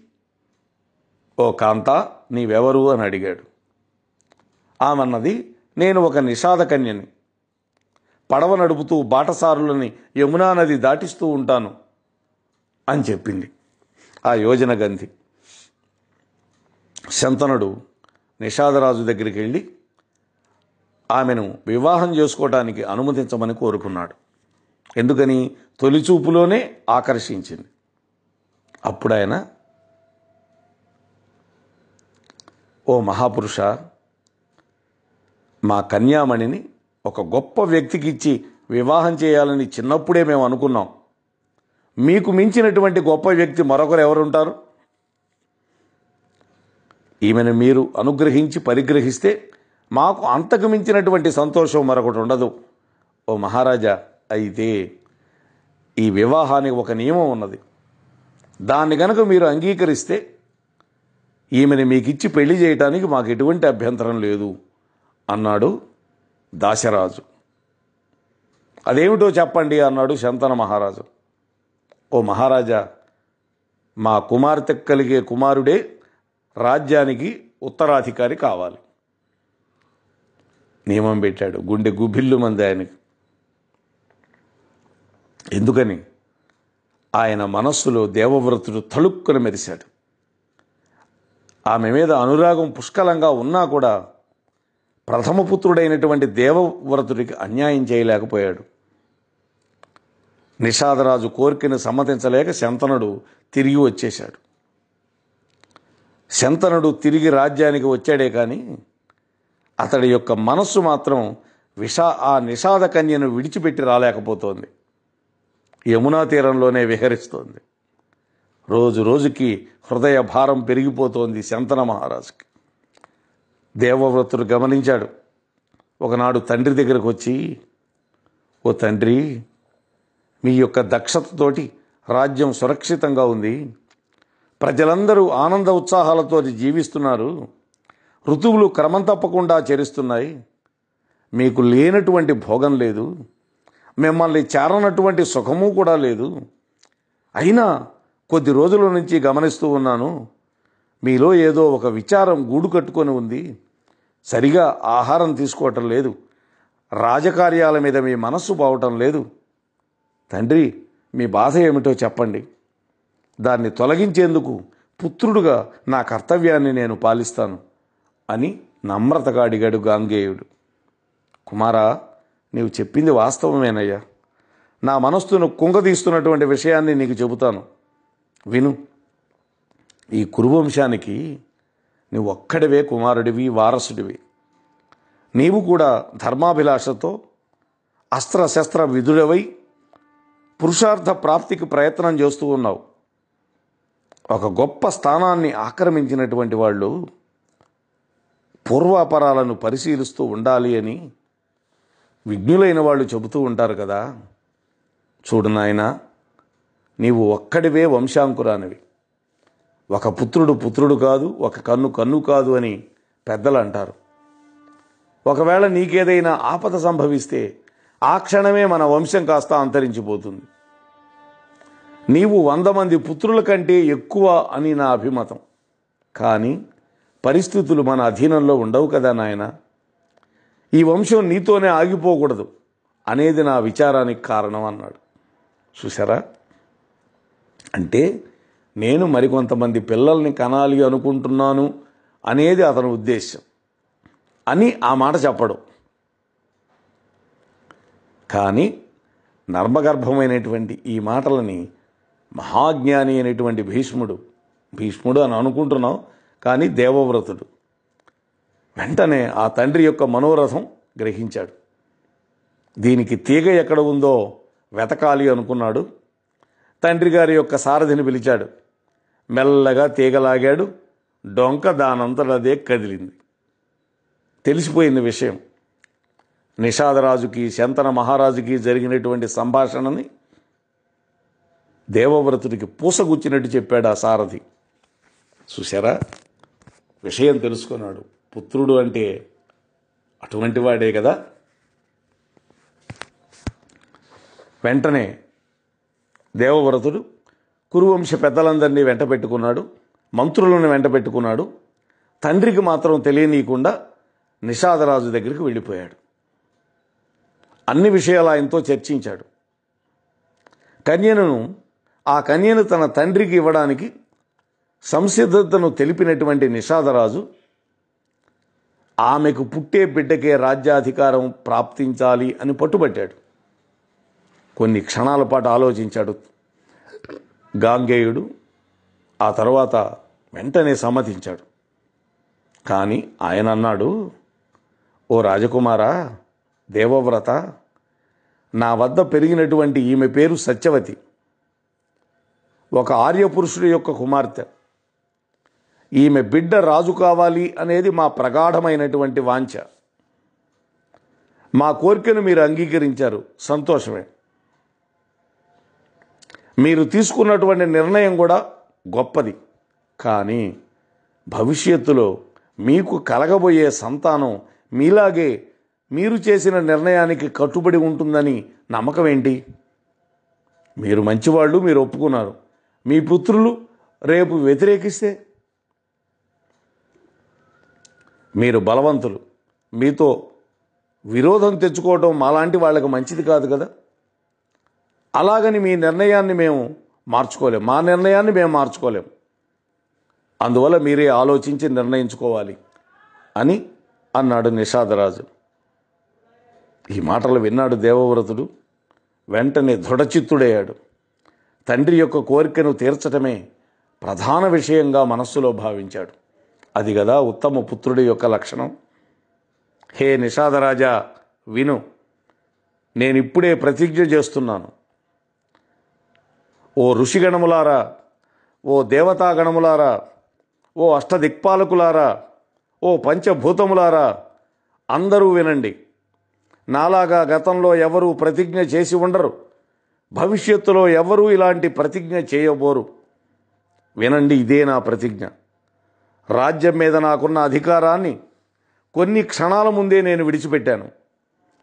ఓ కాంత, నీవెవరు అని అడిగాడు. ఆమెన్నది, నేను ఒక నిషాద కన్యని. పడవ నడుపుతూ బాటసారులని యమునా నది దాటిస్తూ ఉంటాను అని చెప్పింది ఆ యోజనగంధి. శంతనుడు నిషాదరాజు దగ్గరికి వెళ్ళి ఆమెను వివాహం చేసుకోవటానికి అనుమతించమని కోరుకున్నాడు. ఎందుకని? తొలిచూపులోనే ఆకర్షించింది. అప్పుడు ఆయన, ఓ మహాపురుష, మా కన్యామణిని ఒక గొప్ప వ్యక్తికి ఇచ్చి వివాహం చేయాలని చిన్నప్పుడే మేము అనుకున్నాం. మీకు మించినటువంటి గొప్ప వ్యక్తి మరొకరు ఎవరుంటారు? ఈమెను మీరు అనుగ్రహించి పరిగ్రహిస్తే మాకు అంతకు మించినటువంటి సంతోషం మరొకటి ఉండదు. ఓ మహారాజా, అయితే ఈ వివాహానికి ఒక నియమం ఉన్నది. దాన్ని గనక మీరు అంగీకరిస్తే ఈమెను మీకిచ్చి పెళ్లి చేయటానికి మాకు ఎటువంటి అభ్యంతరం లేదు అన్నాడు దాశరాజు. అదేమిటో చెప్పండి అన్నాడు శంతన మహారాజు. ఓ మహారాజా, మా కుమార్తె కలిగే కుమారుడే రాజ్యానికి ఉత్తరాధికారి కావాలి. నియమం పెట్టాడు. గుండె గుబిల్లు మంది ఆయనకి. ఎందుకని? ఆయన మనస్సులో దేవవ్రతుడు తళుక్కున మెరిశాడు. ఆమె మీద అనురాగం పుష్కలంగా ఉన్నా కూడా ప్రథమపుత్రుడైనటువంటి దేవవ్రతుడికి అన్యాయం చేయలేకపోయాడు. నిషాదరాజు కోరికను సమ్మతించలేక శంతనుడు తిరిగి వచ్చేశాడు. శంతనుడు తిరిగి రాజ్యానికి వచ్చాడే కానీ అతడి యొక్క మనస్సు మాత్రం ఆ నిషాద కన్యను విడిచిపెట్టి రాలేకపోతోంది. యమునా తీరంలోనే విహరిస్తోంది. రోజు రోజుకి హృదయ భారం పెరిగిపోతోంది శంతన మహారాజుకి. దేవవ్రతుడు గమనించాడు. ఒకనాడు తండ్రి దగ్గరకు వచ్చి, ఓ తండ్రి, మీ యొక్క దక్షతతోటి రాజ్యం సురక్షితంగా ఉంది. ప్రజలందరూ ఆనంద ఉత్సాహాలతో జీవిస్తున్నారు. ఋతువులు క్రమం తప్పకుండా చరిస్తున్నాయి. మీకు లేనటువంటి భోగం లేదు. మిమ్మల్ని చేరనటువంటి సుఖము కూడా లేదు. అయినా కొద్ది రోజుల నుంచి గమనిస్తూ ఉన్నాను, మీలో ఏదో ఒక విచారం గూడు కట్టుకొని ఉంది. సరిగా ఆహారం తీసుకోవటం లేదు. రాజకార్యాల మీద మీ మనస్సు పోవటం లేదు. తండ్రి, మీ బాధ ఏమిటో చెప్పండి. దాన్ని తొలగించేందుకు పుత్రుడుగా నా కర్తవ్యాన్ని నేను పాలిస్తాను అని నమ్రతగా అడిగాడు గాంగేయుడు. కుమారా, నీవు చెప్పింది వాస్తవమేనయ్యా. నా మనస్సును కుంగదీస్తున్నటువంటి విషయాన్ని నీకు చెబుతాను, విను. ఈ కురువంశానికి నువ్వు ఒక్కడివే కుమారుడివి, వారసుడివి. నీవు కూడా ధర్మాభిలాషతో అస్త్రశస్త్ర విధుడవై పురుషార్థ ప్రాప్తికి ప్రయత్నం చేస్తూ ఉన్నావు. ఒక గొప్ప స్థానాన్ని ఆక్రమించినటువంటి వాళ్ళు పూర్వాపరాలను పరిశీలిస్తూ ఉండాలి అని విజ్ఞులైన వాళ్ళు చెబుతూ ఉంటారు కదా. చూడు నాయనా, నీవు ఒక్కడివే వంశాంకురానివి. ఒక పుత్రుడు పుత్రుడు కాదు, ఒక కన్ను కన్ను కాదు అని పెద్దలు అంటారు. ఒకవేళ నీకేదైనా ఆపద సంభవిస్తే ఆ క్షణమే మన వంశం కాస్త అంతరించిపోతుంది. నీవు 100 మంది పుత్రుల కంటే ఎక్కువ అని నా అభిమతం. కానీ పరిస్థితులు మన అధీనంలో ఉండవు కదా నాయన. ఈ వంశం నీతోనే ఆగిపోకూడదు అనేది నా విచారానికి కారణం అన్నాడు. చూసారా, అంటే నేను మరికొంతమంది పిల్లల్ని కనాలి అనుకుంటున్నాను అనేది అతని ఉద్దేశం అని ఆ మాట చెప్పడం. కానీ నర్మగర్భమైనటువంటి ఈ మాటలని మహాజ్ఞాని అయినటువంటి భీష్ముడు అని అనుకుంటున్నాం, కానీ దేవవ్రతుడు వెంటనే ఆ తండ్రి యొక్క మనోరథం గ్రహించాడు. దీనికి తీగ ఎక్కడ ఉందో వెతకాలి అనుకున్నాడు. తండ్రి గారి యొక్క సారథిని పిలిచాడు. మెల్లగా తీగలాగాడు. డొంక దానంతటదే కదిలింది. తెలిసిపోయింది విషయం. నిషాదరాజుకి శంతన మహారాజుకి జరిగినటువంటి సంభాషణని దేవవ్రతుడికి పూసగుచ్చినట్టు చెప్పాడు ఆ సారథి. చూసారా, విషయం తెలుసుకున్నాడు. పుత్రుడు అంటే అటువంటి వాడే కదా. వెంటనే దేవవ్రతుడు కురువంశ పెద్దలందరినీ వెంట పెట్టుకున్నాడు, మంత్రులను వెంట పెట్టుకున్నాడు. తండ్రికి మాత్రం తెలియనీయకుండా నిషాదరాజు దగ్గరికి వెళ్ళిపోయాడు. అన్ని విషయాలు ఆయనతో చర్చించాడు. ఆ కన్యను తన తండ్రికి ఇవ్వడానికి సంసిద్ధతను తెలిపినటువంటి నిషాదరాజు ఆమెకు పుట్టే బిడ్డకే రాజ్యాధికారం ప్రాప్తించాలి అని పట్టుబట్టాడు. కొన్ని క్షణాల పాటు ఆలోచించాడు గాంగేయుడు. ఆ తర్వాత వెంటనే సమ్మతించాడు. కానీ ఆయన అన్నాడు, ఓ రాజకుమారా, దేవవ్రత, నా వద్ద పెరిగినటువంటి ఈమె పేరు సత్యవతి, ఒక ఆర్యపురుషుడి యొక్క కుమార్తె. ఈమె బిడ్డ రాజు కావాలి అనేది మా ప్రగాఢమైనటువంటి వాంఛ. మా కోరికను మీరు అంగీకరించారు, సంతోషమే. మీరు తీసుకున్నటువంటి నిర్ణయం కూడా గొప్పది. కానీ భవిష్యత్తులో మీకు కలగబోయే సంతానం మీలాగే మీరు చేసిన నిర్ణయానికి కట్టుబడి ఉంటుందని నమ్మకం ఏంటి? మీరు మంచివాళ్ళు, మీరు ఒప్పుకున్నారు. మీ పుత్రులు రేపు వ్యతిరేకిస్తే? మీరు బలవంతులు, మీతో విరోధం తెచ్చుకోవడం మాలాంటి వాళ్ళకి మంచిది కాదు కదా. అలాగని మీ నిర్ణయాన్ని మేము మార్చుకోలేం, మా నిర్ణయాన్ని మేము మార్చుకోలేం. అందువల్ల మీరే ఆలోచించి నిర్ణయించుకోవాలి అని అన్నాడు నిషాదరాజు. ఈ మాటలు విన్నాడు దేవవ్రతుడు. వెంటనే దృఢచిత్తుడయ్యాడు. తండ్రి యొక్క కోరికను తీర్చటమే ప్రధాన విషయంగా మనస్సులో భావించాడు. అది కదా ఉత్తమ పుత్రుడి యొక్క లక్షణం. హే నిషాదరాజా, విను, నేనిప్పుడే ప్రతిజ్ఞ చేస్తున్నాను. ఓ ఋషిగణములారా, ఓ దేవతాగణములారా, ఓ అష్టదిక్పాలకులారా, ఓ పంచభూతములారా, అందరూ వినండి. నాలాగా గతంలో ఎవరూ ప్రతిజ్ఞ చేసి ఉండరు, భవిష్యత్తులో ఎవరూ ఇలాంటి ప్రతిజ్ఞ చేయబోరు. వినండి, ఇదే నా ప్రతిజ్ఞ. రాజ్యం మీద నాకున్న అధికారాన్ని కొన్ని క్షణాల ముందే నేను విడిచిపెట్టాను.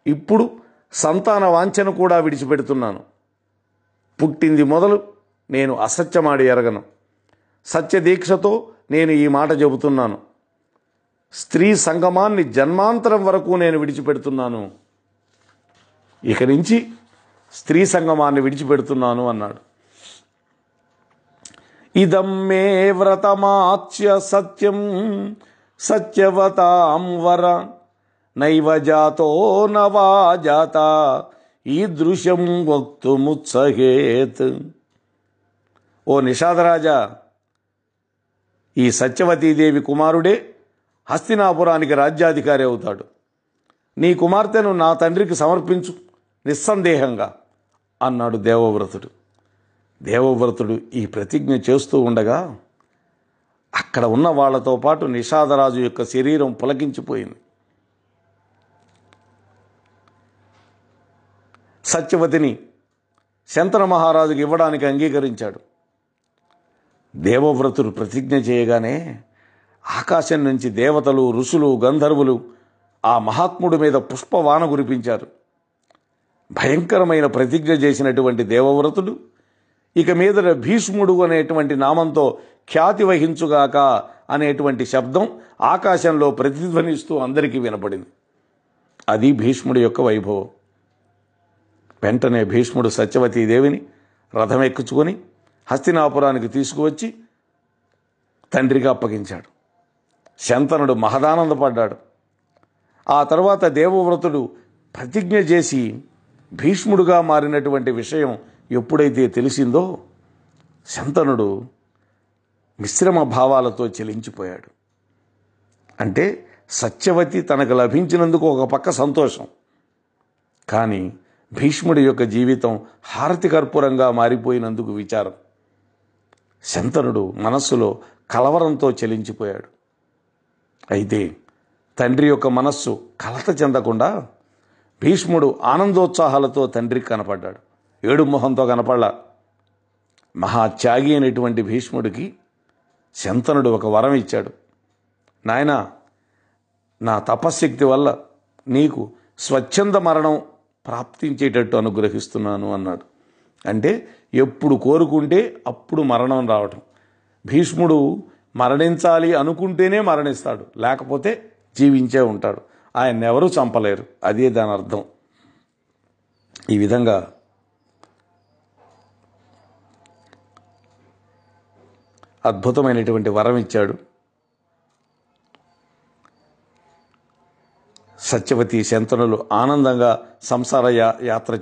ఇప్పుడు సంతాన వాంఛను కూడా విడిచిపెడుతున్నాను. పుట్టింది మొదలు నేను అసత్యమాడి ఎరగను. సత్యదీక్షతో నేను ఈ మాట చెబుతున్నాను. స్త్రీ సంగమాన్ని జన్మాంతరం వరకు నేను విడిచిపెడుతున్నాను. ఇక నుంచి స్త్రీ సంగమాన్ని విడిచిపెడుతున్నాను అన్నాడు. ఇదం మే వ్రతమాచ్య సత్యం సత్యవతాం వర నైవ జాతో నవా జాత ఈదృశం వక్తుముత్సహేత్. ఓ నిషాదరాజా, ఈ సత్యవతీదేవి కుమారుడే హస్తినాపురానికి రాజ్యాధికారి అవుతాడు. నీ కుమార్తెను నా తండ్రికి సమర్పించు నిస్సందేహంగా అన్నాడు దేవవ్రతుడు. దేవవ్రతుడు ఈ ప్రతిజ్ఞ చేస్తూ ఉండగా అక్కడ ఉన్న వాళ్లతో పాటు నిషాదరాజు యొక్క శరీరం పులకించిపోయింది. సత్యవతిని శంతన మహారాజుకి ఇవ్వడానికి అంగీకరించాడు. దేవవ్రతుడు ప్రతిజ్ఞ చేయగానే ఆకాశం నుంచి దేవతలు, ఋషులు, గంధర్వులు ఆ మహాత్ముడి మీద పుష్పవాన కురిపించారు. భయంకరమైన ప్రతిజ్ఞ చేసినటువంటి దేవవ్రతుడు ఇక మీదట భీష్ముడు అనేటువంటి నామంతో ఖ్యాతి వహించుగాక అనేటువంటి శబ్దం ఆకాశంలో ప్రతిధ్వనిస్తూ అందరికీ వినపడింది. అది భీష్ముడి యొక్క వైభవం. వెంటనే భీష్ముడు సత్యవతీదేవిని రథం ఎక్కుచుకొని హస్తినాపురానికి తీసుకువచ్చి తండ్రికి అప్పగించాడు. శంతనుడు మహదానందపడ్డాడు. ఆ తర్వాత దేవవ్రతుడు ప్రతిజ్ఞ చేసి భీష్ముడుగా మారినటువంటి విషయం ఎప్పుడైతే తెలిసిందో శంతనుడు మిశ్రమ భావాలతో చెలించిపోయాడు. అంటే సత్యవతి తనకు లభించినందుకు ఒక పక్క సంతోషం, కానీ భీష్ముడి యొక్క జీవితం హారతి కర్పూరంగా మారిపోయినందుకు విచారం. శంతనుడు మనస్సులో కలవరంతో చెలించిపోయాడు. అయితే త్తండ్రి యొక్క మనస్సు కలత చెందకుండా భీష్ముడు ఆనందోత్సాహాలతో తండ్రికి కనపడ్డాడు. ఏడు మొహంతో కనపడలా. మహాత్యాగి అయినటువంటి భీష్ముడికి శంతనుడు ఒక వరం ఇచ్చాడు. నాయనా, నా తపశ్శక్తి వల్ల నీకు స్వచ్ఛంద మరణం ప్రాప్తించేటట్టు అనుగ్రహిస్తున్నాను అన్నాడు. అంటే ఎప్పుడు కోరుకుంటే అప్పుడు మరణం రావటం. భీష్ముడు మరణించాలి అనుకుంటేనే మరణిస్తాడు, లేకపోతే జీవించే ఉంటాడు. ఆయన్ని ఎవరూ చంపలేరు. అదే దాని అర్థం. ఈ విధంగా అద్భుతమైనటువంటి వరం ఇచ్చాడు. సత్యవతి శంతనులు ఆనందంగా సంసార యాత్ర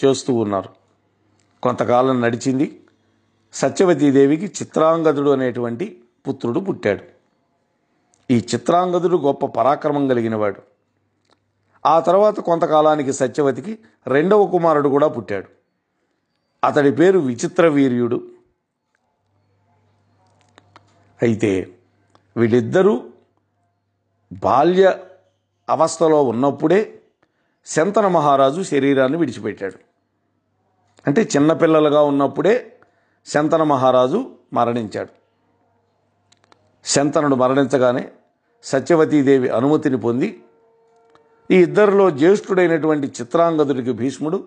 చేస్తూ ఉన్నారు. కొంతకాలం నడిచింది. సత్యవతీదేవికి చిత్రాంగదుడు అనేటువంటి పుత్రుడు పుట్టాడు. ఈ చిత్రాంగదుడు గొప్ప పరాక్రమం కలిగినవాడు. ఆ తర్వాత కొంతకాలానికి సత్యవతికి రెండవ కుమారుడు కూడా పుట్టాడు. అతడి పేరు విచిత్రవీర్యుడు. అయితే వీళ్ళిద్దరూ బాల్య అవస్థలో ఉన్నప్పుడే శంతన మహారాజు శరీరాన్ని విడిచిపెట్టాడు. అంటే చిన్నపిల్లలుగా ఉన్నప్పుడే శంతన మహారాజు మరణించాడు. శంతనుడు మరణించగానే సత్యవతీదేవి అనుమతిని పొంది ఈ ఇద్దరిలో జ్యేష్ఠుడైనటువంటి చిత్రాంగదుడికి భీష్ముడు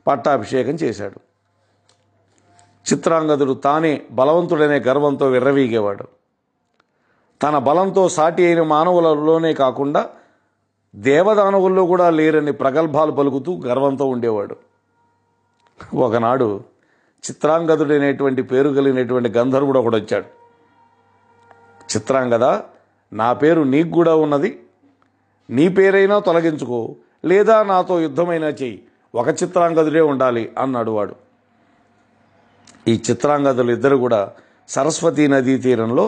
పట్టాభిషేకం చేశాడు. చిత్రాంగదుడు తానే బలవంతుడనే గర్వంతో విర్రవీగేవాడు. తన బలంతో సాటి అయిన మానవులలోనే కాకుండా దేవదానవుల్లో కూడా లేరని ప్రగల్భాలు పలుకుతూ గర్వంతో ఉండేవాడు. ఒకనాడు చిత్రాంగదుడైనటువంటి పేరు కలిగినటువంటి గంధర్వుడు ఒకడు వచ్చాడు. చిత్రాంగద, నా పేరు నీకు కూడా ఉన్నది, నీ పేరైనా తొలగించుకో, లేదా నాతో యుద్ధమైనా చెయ్యి, ఒక చిత్రాంగదుడే ఉండాలి అన్నాడు వాడు. ఈ చిత్రాంగదులు ఇద్దరు కూడా సరస్వతీ నదీ తీరంలో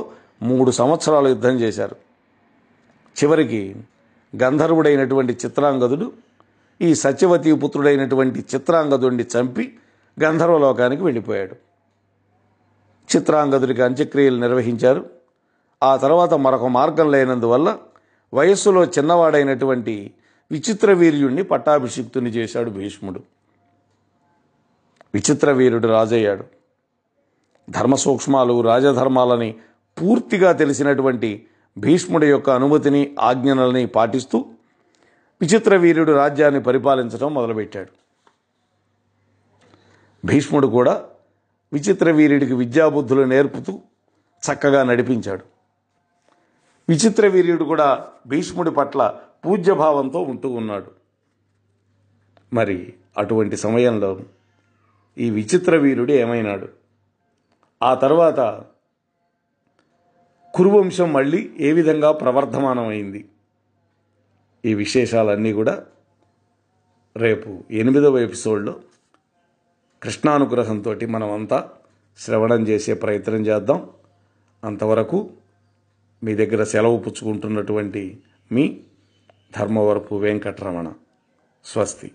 3 సంవత్సరాలు యుద్ధం చేశారు. చివరికి గంధర్వుడైనటువంటి చిత్రాంగదుడు ఈ సత్యవతీ పుత్రుడైనటువంటి చిత్రాంగదుడిని చంపి గంధర్వలోకానికి వెళ్ళిపోయాడు. చిత్రాంగదుడికి అంత్యక్రియలు నిర్వహించారు. ఆ తర్వాత మరొక మార్గం లేనందువల్ల వయస్సులో చిన్నవాడైనటువంటి విచిత్రవీర్యుణ్ణి పట్టాభిషిక్తుని చేశాడు భీష్ముడు. విచిత్రవీరుడు రాజయ్యాడు. ధర్మ సూక్ష్మాలు, రాజధర్మాలని పూర్తిగా తెలిసినటువంటి భీష్ముడి యొక్క అనుమతిని, ఆజ్ఞలని పాటిస్తూ విచిత్రవీర్యుడు రాజ్యాన్ని పరిపాలించడం మొదలుపెట్టాడు. భీష్ముడు కూడా విచిత్రవీర్యుడికి విద్యాబుద్ధులు నేర్పుతూ చక్కగా నడిపించాడు. విచిత్రవీర్యుడు కూడా భీష్ముడి పట్ల పూజ్యభావంతో ఉంటూ ఉన్నాడు. మరి అటువంటి సమయంలో ఈ విచిత్రవీరుడు ఏమైనాడు? ఆ తర్వాత కురువంశం మళ్ళీ ఏ విధంగా ప్రవర్ధమానమైంది? ఈ విశేషాలన్నీ కూడా రేపు 8వ ఎపిసోడ్లో కృష్ణానుగ్రహంతో మనమంతా శ్రవణం చేసే ప్రయత్నం చేద్దాం. అంతవరకు మీ దగ్గర సెలవు పుచ్చుకుంటున్నటువంటి మీ ధర్మవరపు వెంకటరమణ. స్వస్తి.